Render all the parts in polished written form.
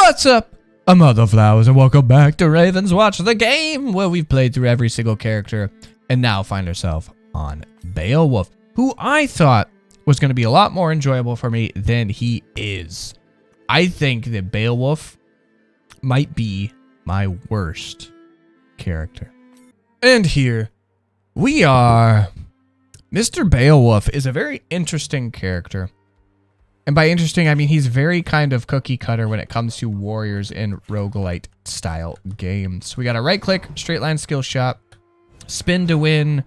What's up, mother flowers, and welcome back to Ravenswatch, the game where we've played through every single character and now find ourselves on Beowulf, who I thought was going to be a lot more enjoyable for me than he is. I think that Beowulf might be my worst character. And here we are. Mr. Beowulf is a very interesting character. And by interesting, I mean he's very kind of cookie cutter when it comes to warriors in roguelite style games. We got a right click, straight line skill shot, spin to win,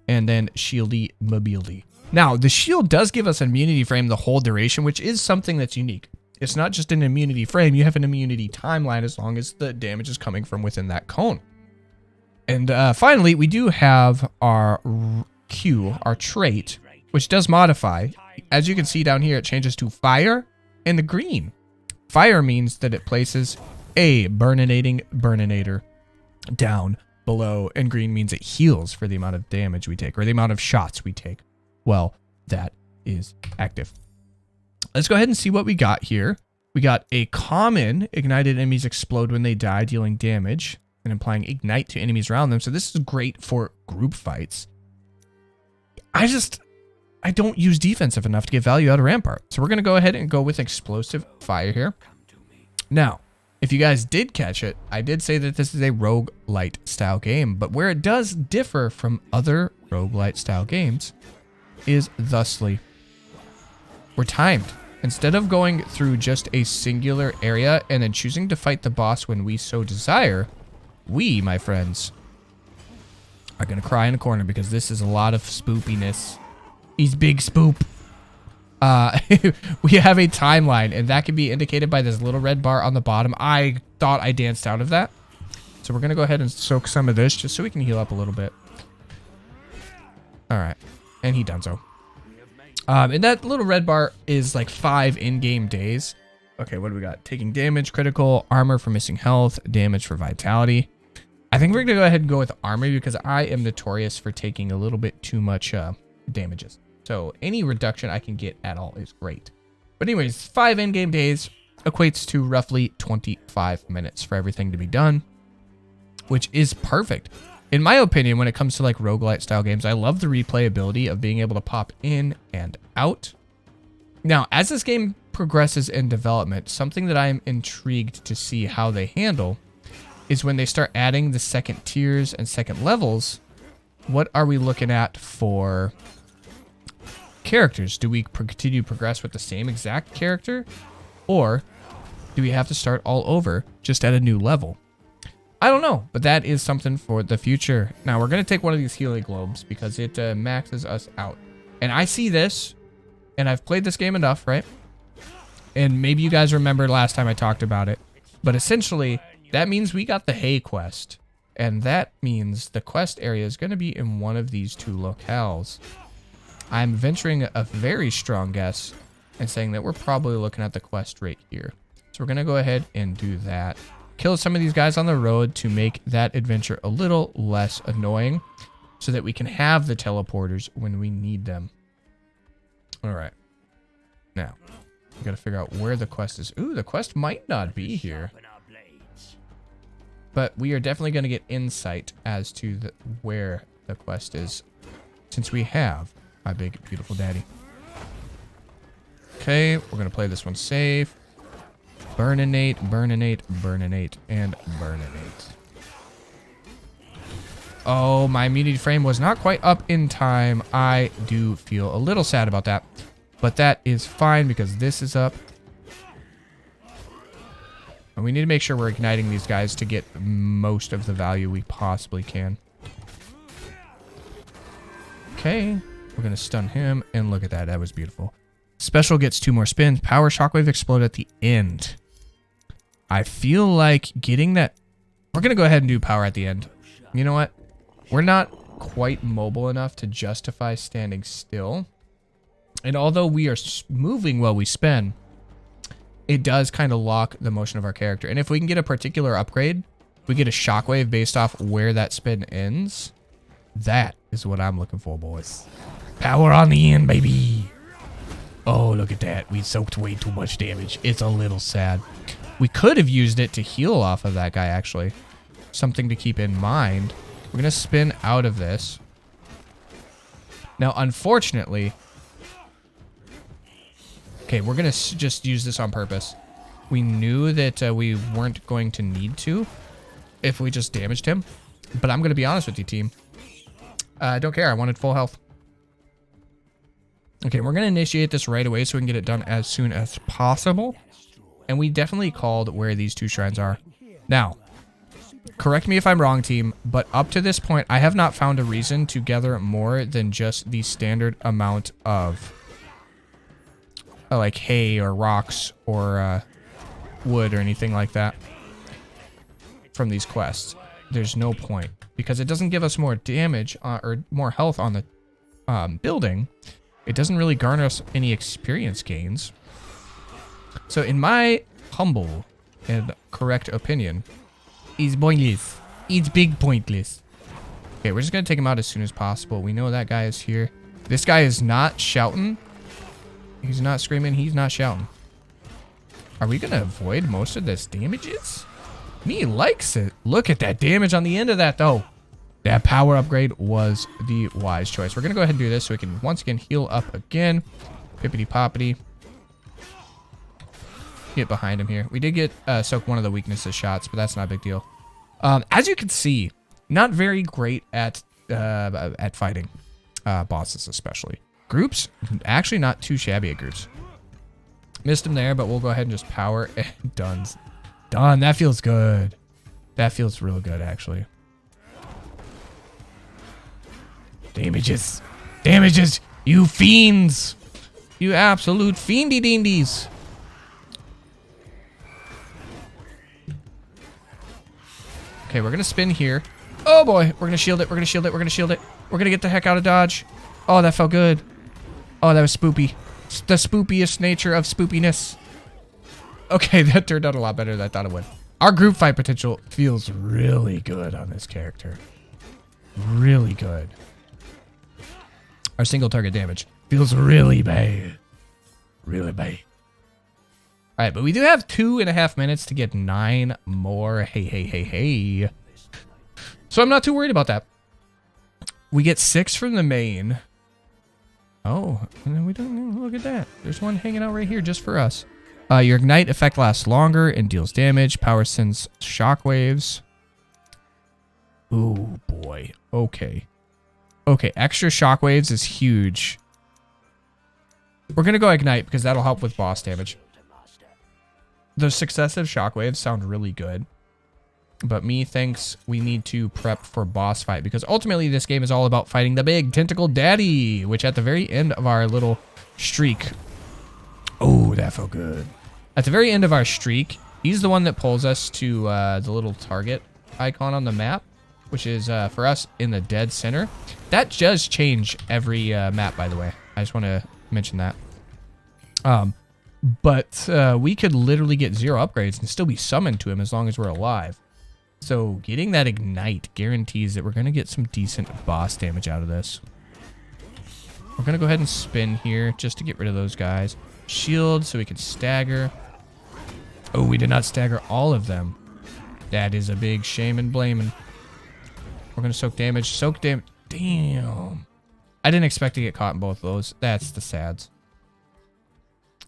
and then shieldy mobility. Now, the shield does give us an immunity frame the whole duration, which is something that's unique. It's not just an immunity frame, you have an immunity timeline as long as the damage is coming from within that cone. And finally, we do have our Q, our trait, which does modify. As you can see down here, it changes to fire and the green. Fire means that it places a burninating burninator down below, and green means it heals for the amount of damage we take, or the amount of shots we take. Well, that is active. Let's go ahead and see what we got here. We got a common, ignited enemies explode when they die, dealing damage and applying ignite to enemies around them. So this is great for group fights. I don't use defensive enough to get value out of Rampart. So we're going to go ahead and go with explosive fire here. Now, if you guys did catch it, I did say that this is a roguelite style game, but where it does differ from other roguelite style games is thusly. We're timed. Instead of going through just a singular area and then choosing to fight the boss when we so desire, we, my friends, are going to cry in a corner because this is a lot of spoopiness. He's big spoop. We have a timeline, and that can be indicated by this little red bar on the bottom. I thought I danced out of that. So we're going to go ahead and soak some of this just so we can heal up a little bit. All right. And he done so. And that little red bar is like 5 in-game days. Okay, what do we got? Taking damage, critical, armor for missing health, damage for vitality. I think we're going to go ahead and go with armor because I am notorious for taking a little bit too much damages. So any reduction I can get at all is great. But anyways, 5 in-game days equates to roughly 25 minutes for everything to be done, which is perfect. In my opinion, when it comes to like roguelite style games, I love the replayability of being able to pop in and out. Now, as this game progresses in development, something that I'm intrigued to see how they handle is when they start adding the second tiers and second levels. What are we looking at for characters? Do we continue to progress with the same exact character, or do we have to start all over just at a new level? I don't know, but that is something for the future. Now we're going to take one of these healing globes because it maxes us out. And I see this, and I've played this game enough, right? And maybe you guys remember last time I talked about it, but essentially that means we got the hay quest, and that means the quest area is going to be in one of these 2 locales. I'm venturing a very strong guess and saying that we're probably looking at the quest right here. So we're going to go ahead and do that. Kill some of these guys on the road to make that adventure a little less annoying so that we can have the teleporters when we need them. All right. Now, we got to figure out where the quest is. Ooh, the quest might not be here. But we are definitely going to get insight as to where the quest is since we have my big, beautiful daddy. Okay, we're going to play this one safe. Burninate, burninate, burninate, and burninate. Oh, my immunity frame was not quite up in time. I do feel a little sad about that. But that is fine because this is up. And we need to make sure we're igniting these guys to get most of the value we possibly can. Okay. We're going to stun him, and look at that. That was beautiful. Special gets 2 more spins. Power shockwave explode at the end. I feel like getting that... We're going to go ahead and do power at the end. You know what? We're not quite mobile enough to justify standing still. And although we are moving while we spin, it does kind of lock the motion of our character. And if we can get a particular upgrade, we get a shockwave based off where that spin ends. That is what I'm looking for, boys. Power on the end, baby. Oh, look at that. We soaked way too much damage. It's a little sad. We could have used it to heal off of that guy, actually. Something to keep in mind. We're going to spin out of this. Now, unfortunately... Okay, we're going to just use this on purpose. We knew that we weren't going to need to if we just damaged him. But I'm going to be honest with you, team. I don't care. I wanted full health. Okay, we're going to initiate this right away so we can get it done as soon as possible. And we definitely called where these two shrines are. Now, correct me if I'm wrong, team, but up to this point, I have not found a reason to gather more than just the standard amount of like hay or rocks or wood or anything like that from these quests. There's no point because it doesn't give us more damage or more health on the building. It doesn't really garner us any experience gains. So in my humble and correct opinion, it's pointless. It's big pointless. Okay, we're just going to take him out as soon as possible. We know that guy is here. This guy is not shouting. He's not screaming. He's not shouting. Are we going to avoid most of this damages? Me likes it. Look at that damage on the end of that, though. That power upgrade was the wise choice. We're going to go ahead and do this so we can once again heal up again. Pippity-poppity. Get behind him here. We did get soak one of the weaknesses shots, but that's not a big deal. As you can see, not very great at fighting bosses, especially. Groups, actually not too shabby at groups. Missed him there, but we'll go ahead and just power and done. Done. That feels good. That feels real good, actually. Damages. Damages. You fiends. You absolute fiendy dindies. Okay, we're going to spin here. Oh, boy. We're going to shield it. We're going to shield it. We're going to shield it. We're going to get the heck out of dodge. Oh, that felt good. Oh, that was spoopy. The spoopiest nature of spoopiness. Okay, that turned out a lot better than I thought it would. Our group fight potential feels really good on this character. Really good. Our single target damage feels really bad. Really bad. All right, but we do have 2.5 minutes to get 9 more. Hey. So I'm not too worried about that. We get 6 from the main. Oh, and then we don't look at that. There's one hanging out right here just for us. Your ignite effect lasts longer and deals damage. Power sends shockwaves. Ooh, boy. Okay. Okay, extra shockwaves is huge. We're going to go ignite because that'll help with boss damage. The successive shockwaves sound really good. But me thinks we need to prep for boss fight because ultimately this game is all about fighting the big tentacle daddy, which at the very end of our little streak. Oh, that felt good. At the very end of our streak, he's the one that pulls us to the little target icon on the map, which is for us in the dead center. That does change every map, by the way. I just want to mention that. But we could literally get 0 upgrades and still be summoned to him as long as we're alive. So getting that ignite guarantees that we're going to get some decent boss damage out of this. We're going to go ahead and spin here just to get rid of those guys. Shield so we can stagger. Oh, we did not stagger all of them. That is a big shame and blaming. We're going to soak damage. Soak damage. Damn. I didn't expect to get caught in both of those. That's the sads.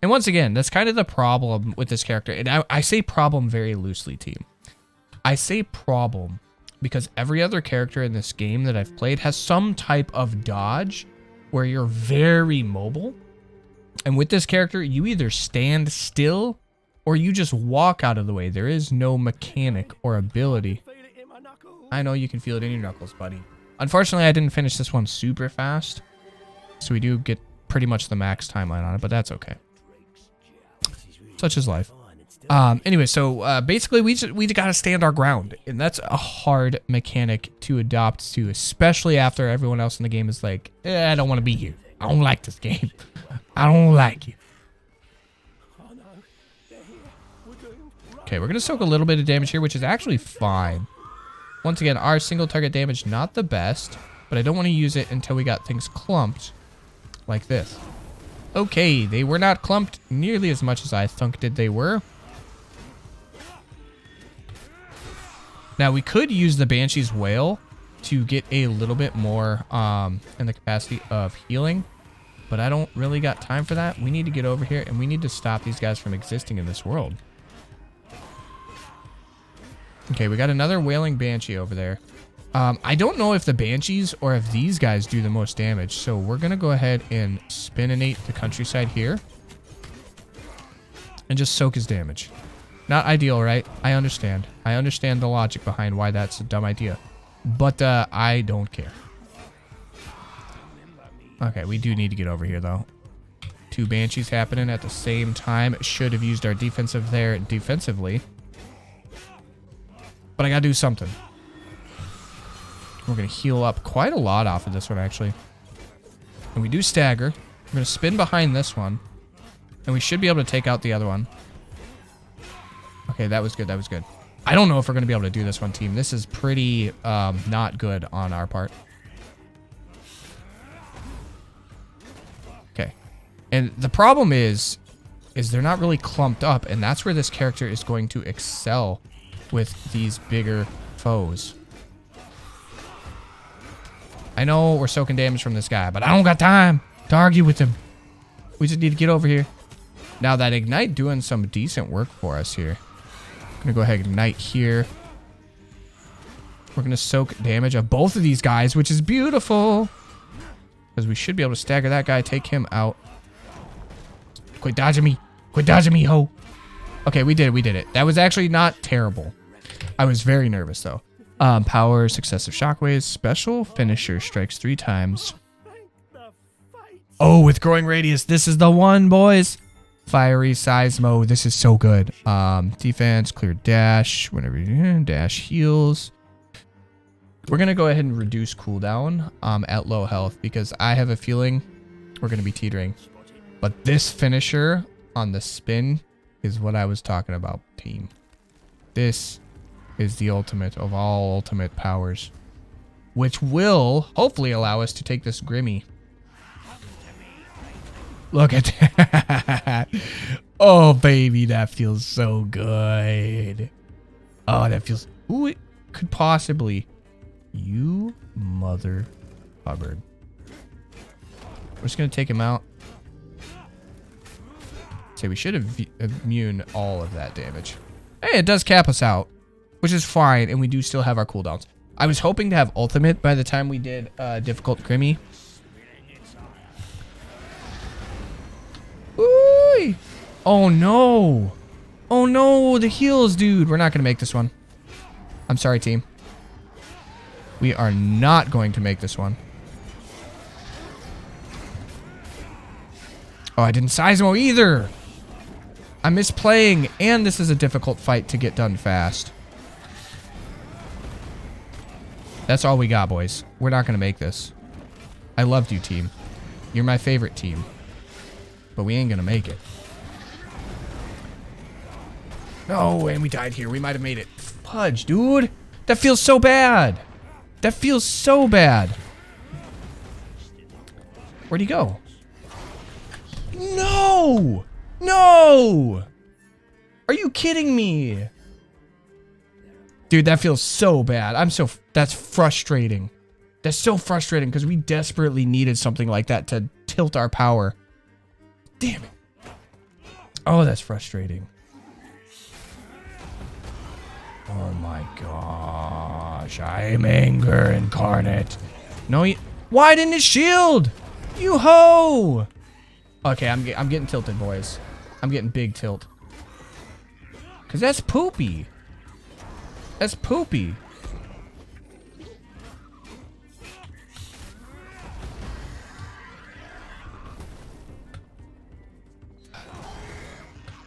And once again, that's kind of the problem with this character. And I say problem very loosely, team. I say problem because every other character in this game that I've played has some type of dodge where you're very mobile. And with this character, you either stand still or you just walk out of the way. There is no mechanic or ability. I know you can feel it in your knuckles, buddy. Unfortunately, I didn't finish this one super fast. So we do get pretty much the max timeline on it, but that's okay. Such is life. Anyway, so basically we gotta stand our ground, and that's a hard mechanic to adopt to, especially after everyone else in the game is like, I don't want to be here. I don't like this game. I don't like it. Okay, we're gonna soak a little bit of damage here, which is actually fine. Once again, our single target damage not the best, but I don't want to use it until we got things clumped like this. Okay, they were not clumped nearly as much as I thought they were. Now, we could use the Banshee's Wail to get a little bit more in the capacity of healing, but I don't really got time for that. We need to get over here, and we need to stop these guys from existing in this world. Okay, we got another Wailing Banshee over there. I don't know if the Banshees or if these guys do the most damage, so we're going to go ahead and Spinninate the countryside here and just soak his damage. Not ideal, right? I understand. I understand the logic behind why that's a dumb idea, but I don't care. Okay, we do need to get over here, though. 2 Banshees happening at the same time. Should have used our defensive there defensively, but I got to do something. We're going to heal up quite a lot off of this one, actually. And we do stagger. We're going to spin behind this one. And we should be able to take out the other one. Okay, that was good. That was good. I don't know if we're going to be able to do this one, team. This is pretty not good on our part. Okay. And the problem is they're not really clumped up. And that's where this character is going to excel with these bigger foes. I know we're soaking damage from this guy, but I don't got time to argue with him. We just need to get over here. Now that Ignite doing some decent work for us here. I'm gonna go ahead and Ignite here. We're gonna soak damage of both of these guys, which is beautiful. Because we should be able to stagger that guy, take him out. Quit dodging me. Quit dodging me, ho. Okay, we did it. We did it. That was actually not terrible. I was very nervous, though. Power, successive shockwaves, special finisher, strikes 3 times. Oh, with growing radius, this is the one, boys. Fiery Seismo, this is so good. Defense, clear dash, whenever you dash heals. We're gonna go ahead and reduce cooldown at low health because I have a feeling we're gonna be teetering. But this finisher on the spin is what I was talking about, team. This is the ultimate of all ultimate powers, which will hopefully allow us to take this Grimmy. Look at that. Oh, baby, that feels so good. Oh, that feels... Who could possibly... You mother Hubbard. We're just going to take him out. Say we should have immune all of that damage. Hey, it does cap us out, which is fine, and we do still have our cooldowns. I was hoping to have ultimate by the time we did difficult Grimmy. Ooh! Oh no! Oh no, the heals, dude. We're not gonna make this one. I'm sorry, team. We are not going to make this one. Oh, I didn't Seismo either. I'm misplaying, and this is a difficult fight to get done fast. That's all we got, boys. We're not gonna make this. I loved you, team. You're my favorite team. But we ain't gonna make it. No, and we died here. We might have made it. Fudge, dude. That feels so bad. That feels so bad. Where'd he go? No! No! Are you kidding me? Dude, that feels so bad. That's frustrating. That's so frustrating because we desperately needed something like that to tilt our power. Damn it. Oh, that's frustrating. Oh my gosh. I'm anger incarnate. No, why didn't it shield? You ho! Okay, I'm getting tilted, boys. I'm getting big tilt. Because that's poopy. That's poopy.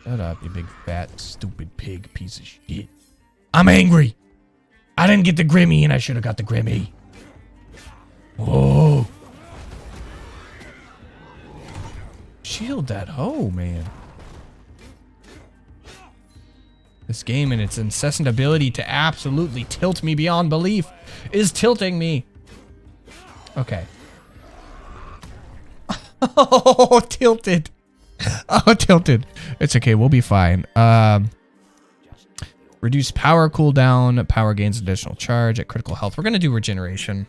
Shut up, you big fat stupid pig piece of shit. I'm angry. I didn't get the Grimmy and I should have got the Grimmy. Whoa. Shield that hoe, man. This game and its incessant ability to absolutely tilt me beyond belief is tilting me. Okay. Oh, tilted. Oh, tilted. It's okay. We'll be fine. Reduce power cooldown. Power gains additional charge at critical health. We're going to do regeneration.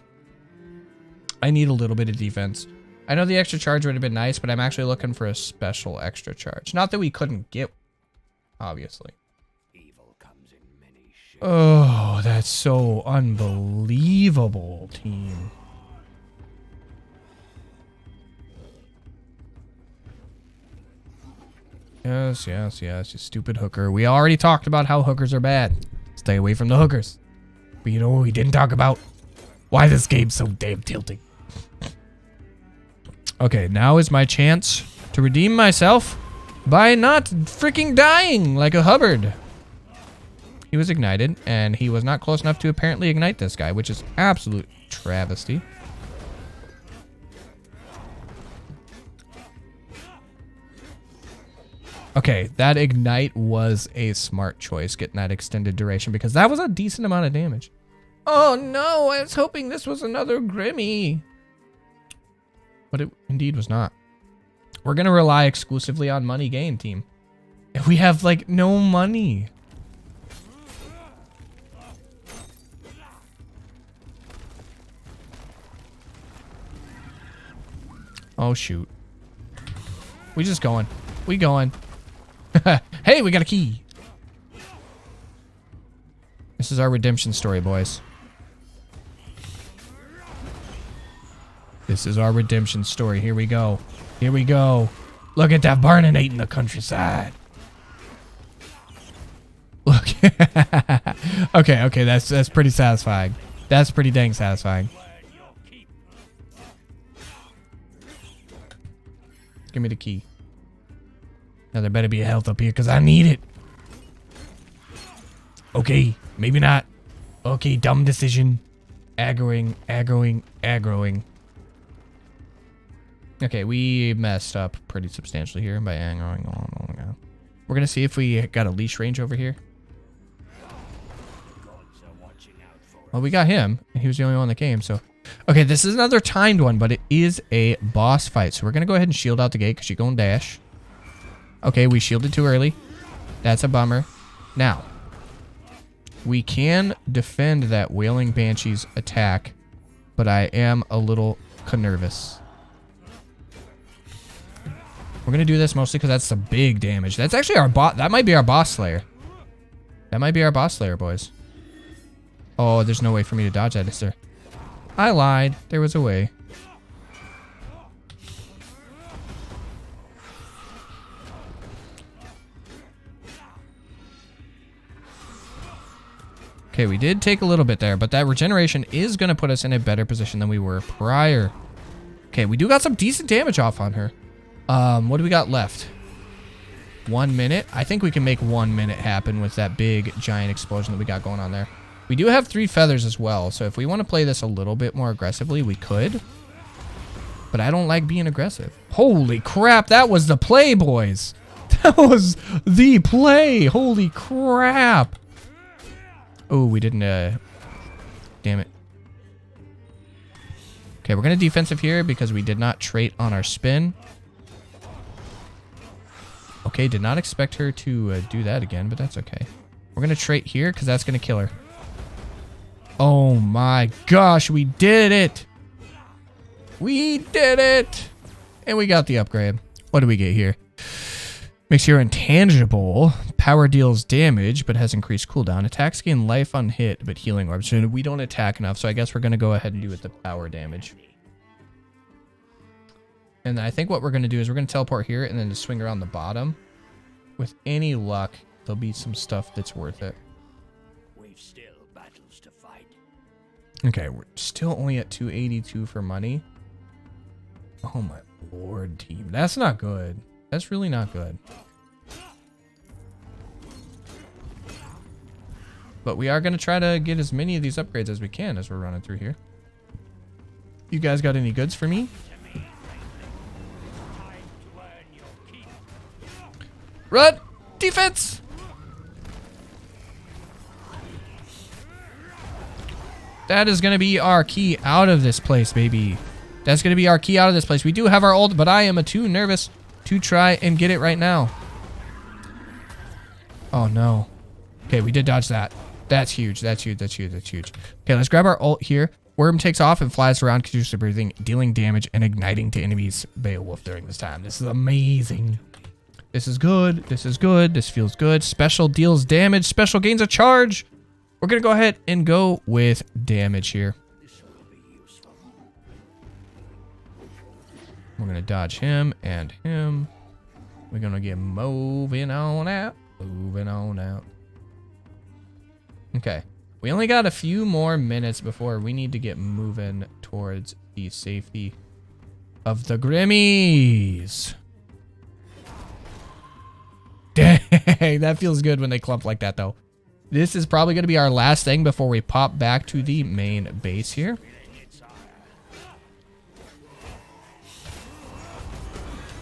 I need a little bit of defense. I know the extra charge would have been nice, but I'm actually looking for a special extra charge. Not that we couldn't get, obviously. Evil comes in many shapes. Oh, that's so unbelievable, team. Yes, yes, yes, you stupid hooker. We already talked about how hookers are bad. Stay away from the hookers. But you know what we didn't talk about? Why this game's so damn tilting. Okay, now is my chance to redeem myself by not freaking dying like a Hubbard. He was ignited, and he was not close enough to apparently ignite this guy, which is absolute travesty. Okay, that ignite was a smart choice, getting that extended duration, because that was a decent amount of damage. Oh no, I was hoping this was another Grimmy. But it indeed was not. We're going to rely exclusively on money gain, team. If we have, like, no money. Oh, shoot. We just going. We going. Hey, we got a key. This is our redemption story, boys. This is our redemption story. Here we go. Here we go. Look at that burning in the countryside. Look. Okay, okay, that's pretty satisfying. That's pretty dang satisfying. Give me the key. Now there better be a health up here because I need it. Okay, maybe not. Okay, dumb decision. Aggroing, aggroing, aggroing. Okay, we messed up pretty substantially here by aggroing. Oh my god. We're gonna see if we got a leash range over here. Well, we got him. He was the only one that came, so. Okay, this is another timed one, but it is a boss fight. So we're gonna go ahead and shield out the gate because you're going dash. Okay, we shielded too early. That's a bummer. Now, we can defend that Wailing Banshee's attack, but I am a little nervous. We're going to do this mostly because that's some big damage. That's actually our boss. That might be our boss slayer. That might be our boss slayer, boys. Oh, there's no way for me to dodge that, is there? I lied. There was a way. Okay, we did take a little bit there, but that regeneration is going to put us in a better position than we were prior. Okay, we do got some decent damage off on her. What do we got left? 1 minute? I think we can make 1 minute happen with that big giant explosion that we got going on there. We do have 3 feathers as well, so if we want to play this a little bit more aggressively, we could. But I don't like being aggressive. Holy crap, that was the play, boys. That was the play. Holy crap. Oh, we didn't, damn it. Okay, we're going to defensive here because we did not trait on our spin. Okay, did not expect her to do that again, but that's okay. We're going to trait here because that's going to kill her. Oh my gosh, we did it. We did it. And we got the upgrade. What do we get here? Makes your intangible. Power deals damage, but has increased cooldown. Attacks gain life on hit, but healing orbs. So we don't attack enough, so I guess we're going to go ahead and do with the power damage. And I think what we're going to do is we're going to teleport here and then just swing around the bottom. With any luck, there'll be some stuff that's worth it. We've still battles to fight. Okay, we're still only at 282 for money. Oh my lord, team. That's not good. That's really not good. But we are going to try to get as many of these upgrades as we can as we're running through here. You guys got any goods for me? Run! Defense! That is going to be our key out of this place, baby. That's going to be our key out of this place. We do have our ult, but I am too nervous to try and get it right now. Oh, no. Okay, we did dodge that. That's huge. That's huge. That's huge. That's huge. Okay, let's grab our ult here. Worm takes off and flies around, continuously breathing, dealing damage and igniting to enemies. Beowulf during this time. This is amazing. This is good. This is good. This feels good. Special deals damage. Special gains a charge. We're going to go ahead and go with damage here. We're going to dodge him and him. We're going to get moving on out. Moving on out. Okay. We only got a few more minutes before we need to get moving towards the safety of the Grimmies. Dang, that feels good when they clump like that, though. This is probably going to be our last thing before we pop back to the main base here.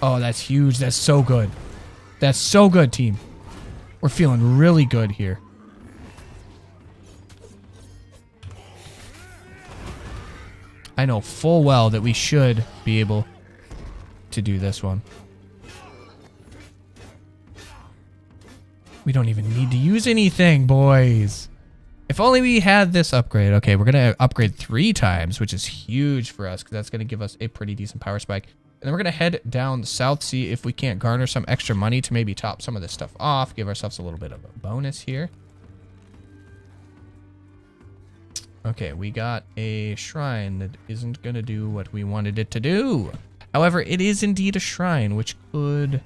Oh, that's huge. That's so good. That's so good, team. We're feeling really good here. I know full well that we should be able to do this one. We don't even need to use anything, boys. If only we had this upgrade. Okay, we're going to upgrade 3 times, which is huge for us because that's going to give us a pretty decent power spike. And then we're going to head down south, see if we can't garner some extra money to maybe top some of this stuff off, give ourselves a little bit of a bonus here. Okay, we got a shrine that isn't going to do what we wanted it to do. However, it is indeed a shrine, which could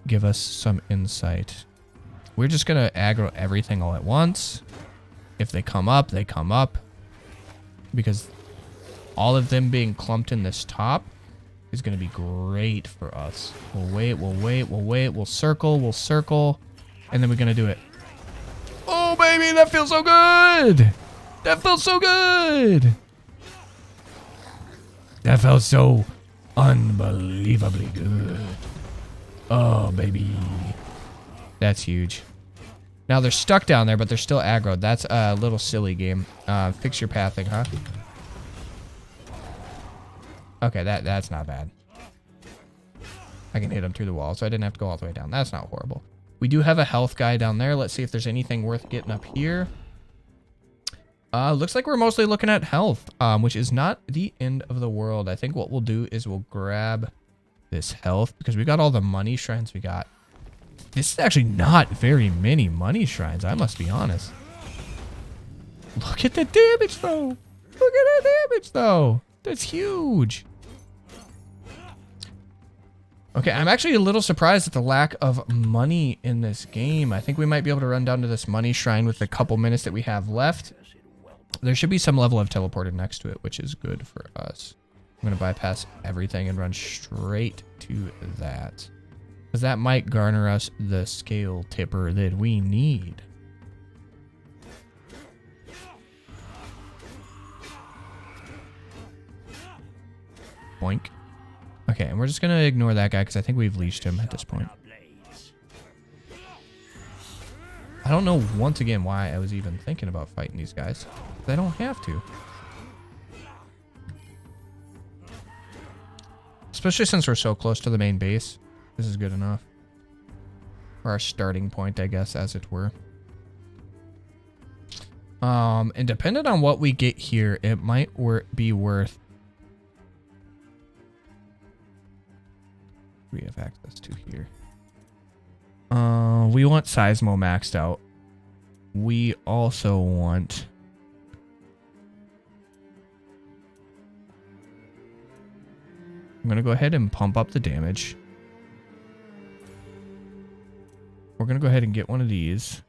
give us some insight. We're just going to aggro everything all at once. If they come up, they come up. Because all of them being clumped in this top is going to be great for us. We'll wait, we'll wait, we'll wait, we'll circle, and then we're going to do it. Oh, baby, that feels so good! That felt so good! That felt so unbelievably good. Oh, baby. That's huge. Now they're stuck down there, but they're still aggroed. That's a little silly game. Fix your pathing, huh? Okay, that's not bad. I can hit him through the wall, so I didn't have to go all the way down. That's not horrible. We do have a health guy down there. Let's see if there's anything worth getting up here. Looks like we're mostly looking at health, which is not the end of the world. I think what we'll do is we'll grab this health because we got all the money shrines we got. This is actually not very many money shrines, I must be honest. Look at the damage, though. Look at the damage, though. That's huge. Okay, I'm actually a little surprised at the lack of money in this game. I think we might be able to run down to this money shrine with the couple minutes that we have left. There should be some level of teleported next to it, which is good for us. I'm going to bypass everything and run straight to that. Because that might garner us the scale tipper that we need. Boink. Okay, and we're just going to ignore that guy because I think we've leashed him at this point. I don't know, once again, why I was even thinking about fighting these guys. They don't have to. Especially since we're so close to the main base. This is good enough. For our starting point, I guess, as it were. And depending on what we get here, it might be worth... we have access to here. We want Seismo maxed out. We also want... I'm going to go ahead and pump up the damage. We're going to go ahead and get one of these.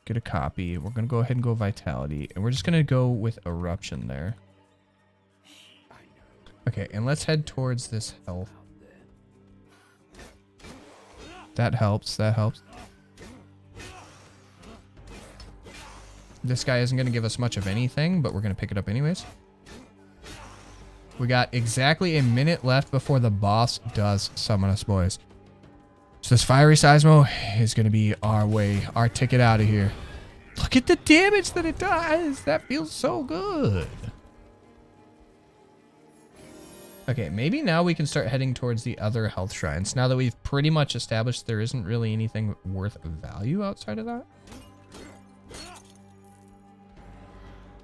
Get a copy. We're going to go ahead and go Vitality. And we're just going to go with Eruption there. Okay, and let's head towards this health. That helps. That helps. This guy isn't going to give us much of anything, but we're going to pick it up anyways. We got exactly a minute left before the boss does summon us, boys. So this fiery Seismo is going to be our way, our ticket out of here. Look at the damage that it does. That feels so good. Okay, maybe now we can start heading towards the other health shrines. Now that we've pretty much established there isn't really anything worth value outside of that.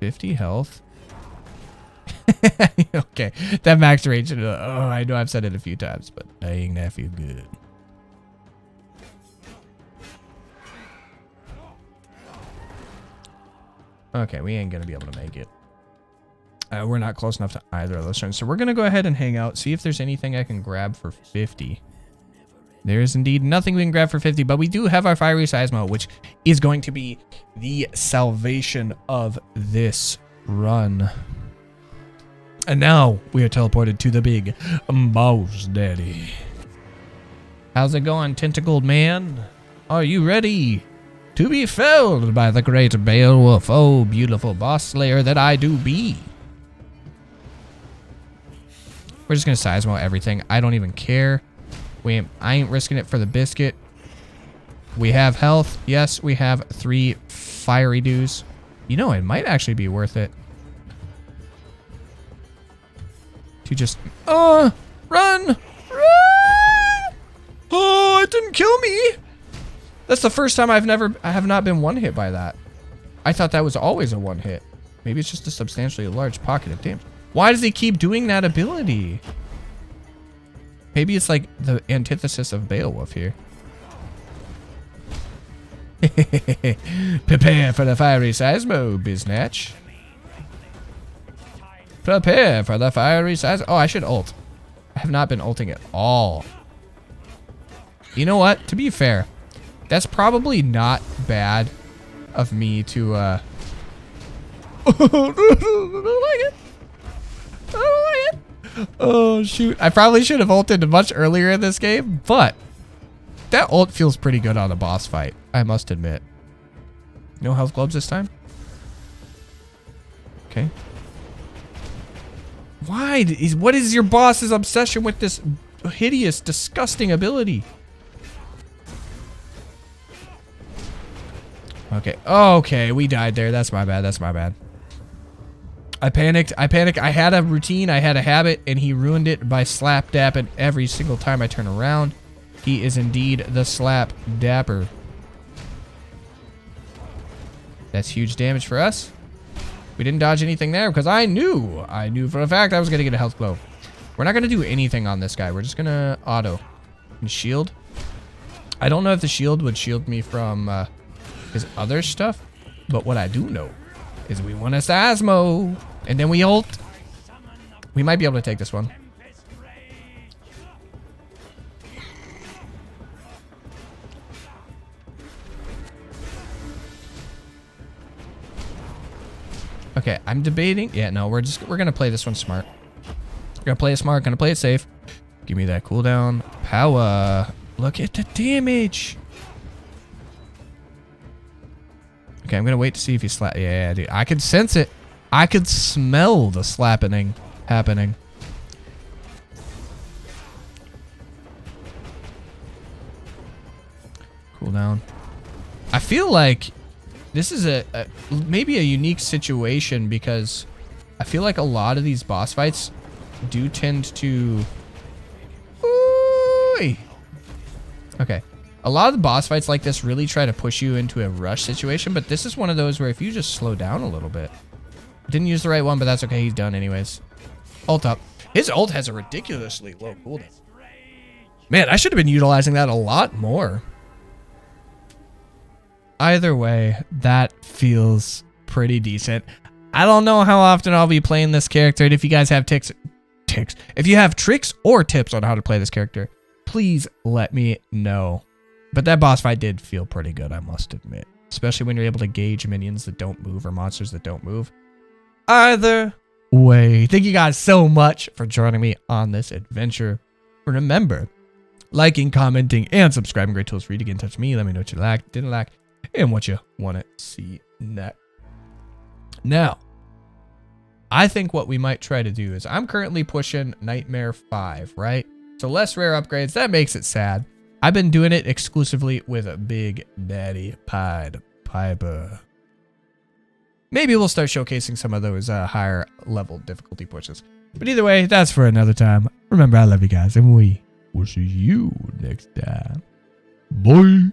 50 health. Okay, that max range. Oh, I know I've said it a few times, but dang, that feel good. Okay, we ain't gonna be able to make it. We're not close enough to either of those turns, so we're gonna go ahead and hang out, see if there's anything I can grab for 50. There is indeed nothing we can grab for 50, but we do have our fiery seismo, which is going to be the salvation of this run. And now we are teleported to the big boss daddy. How's it going, tentacled man? Are you ready to be felled by the great Beowulf? Oh, beautiful boss slayer that I do be. We're just gonna seismo everything. I don't even care. I ain't risking it for the biscuit. We have health. Yes, we have 3 fiery dews. You know, it might actually be worth it to just run! Run! Oh, it didn't kill me. That's the first time I have not been one hit by that. I thought that was always a one hit. Maybe it's just a substantially large pocket of damage. Why does he keep doing that ability? Maybe it's like the antithesis of Beowulf here. Prepare for the fiery seismo, biznatch. Prepare for the fiery seismo. Oh, I should ult. I have not been ulting at all. You know what? To be fair, that's probably not bad of me to I don't like it. I don't like it. Oh shoot. I probably should have ulted much earlier in this game, but that ult feels pretty good on a boss fight, I must admit. No health globes this time? Okay. What is your boss's obsession with this hideous, disgusting ability? Okay. Okay, we died there. That's my bad. That's my bad. I panicked. I had a routine. I had a habit, and he ruined it by slap dapping every single time I turn around. He is indeed the slap dapper. That's huge damage for us. We didn't dodge anything there because I knew for a fact I was going to get a health glow. We're not going to do anything on this guy. We're just going to auto and shield. I don't know if the shield would shield me from his other stuff, but what I do know is we want a seismo, and then we ult. We might be able to take this one. Okay, I'm debating. Yeah, no, we're gonna play this one smart. We're gonna play it smart, gonna play it safe. Give me that cooldown. Power. Look at the damage. Okay, I'm gonna wait to see if he slap. Yeah, dude, I could sense it. I could smell the slapping happening. Cooldown. I feel like this is maybe a unique situation because I feel like a lot of these boss fights do tend to... Ooh-y. Okay. A lot of the boss fights like this really try to push you into a rush situation, but this is one of those where if you just slow down a little bit. Didn't use the right one, but that's okay. He's done anyways. Ult up. His ult has a ridiculously low cooldown. Man, I should have been utilizing that a lot more. Either way, that feels pretty decent. I don't know how often I'll be playing this character, and if you guys have if you have tricks or tips on how to play this character, please let me know. But that boss fight did feel pretty good, I must admit. Especially when you're able to gauge minions that don't move or monsters that don't move. Either way, thank you guys so much for joining me on this adventure. Remember, liking, commenting, and subscribing. Great tools for you to get in touch with me. Let me know what you liked, didn't like, and what you want to see next. Now, I think what we might try to do is I'm currently pushing Nightmare 5, right? So less rare upgrades. That makes it sad. I've been doing it exclusively with a Big Daddy Pied Piper. Maybe we'll start showcasing some of those higher level difficulty pushes. But either way, that's for another time. Remember, I love you guys, and we will see you next time. Bye.